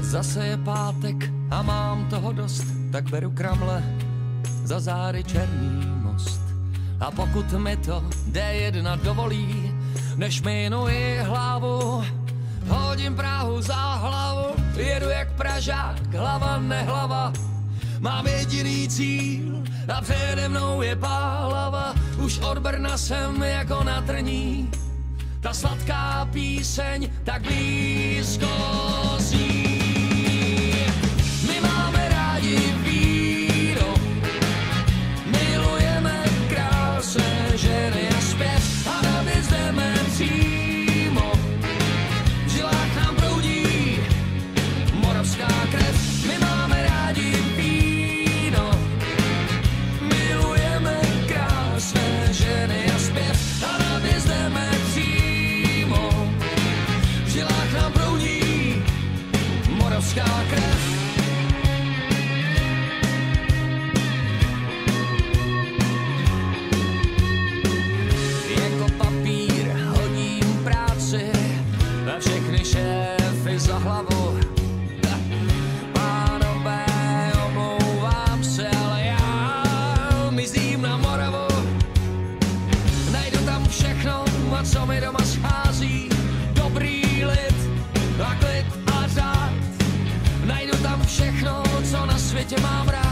Zase je pátek a mám toho dost, tak beru kramle za zády Černý most. A pokud mi to D1 dovolí, než minuji hlavu, hodím Prahu za hlavu, jedu jak Pražák, hlava nehlava. Mám jediný cíl a přede mnou je Pálava. Už od Brna jsem jako na trní, ta sladká píseň tak blízko zní. My máme rádi víno, milujeme krásné ženy a zpěv a na věc jdeme přímo. V žilách nám proudí moravská krev. My máme rádi víno, milujeme krásné ženy a zpěv a na věc jdeme přímo. V žilách nám proudí moravská krev. Jako papír hodím práci a všechny šéfy za hlavu. Pánové, omlouvám se, ale já mizím na Moravu. Najdu tam všechno, a co mi doma schází. Dobrý lid a klid a řád. Najdu tam všechno, co na světě mám rád.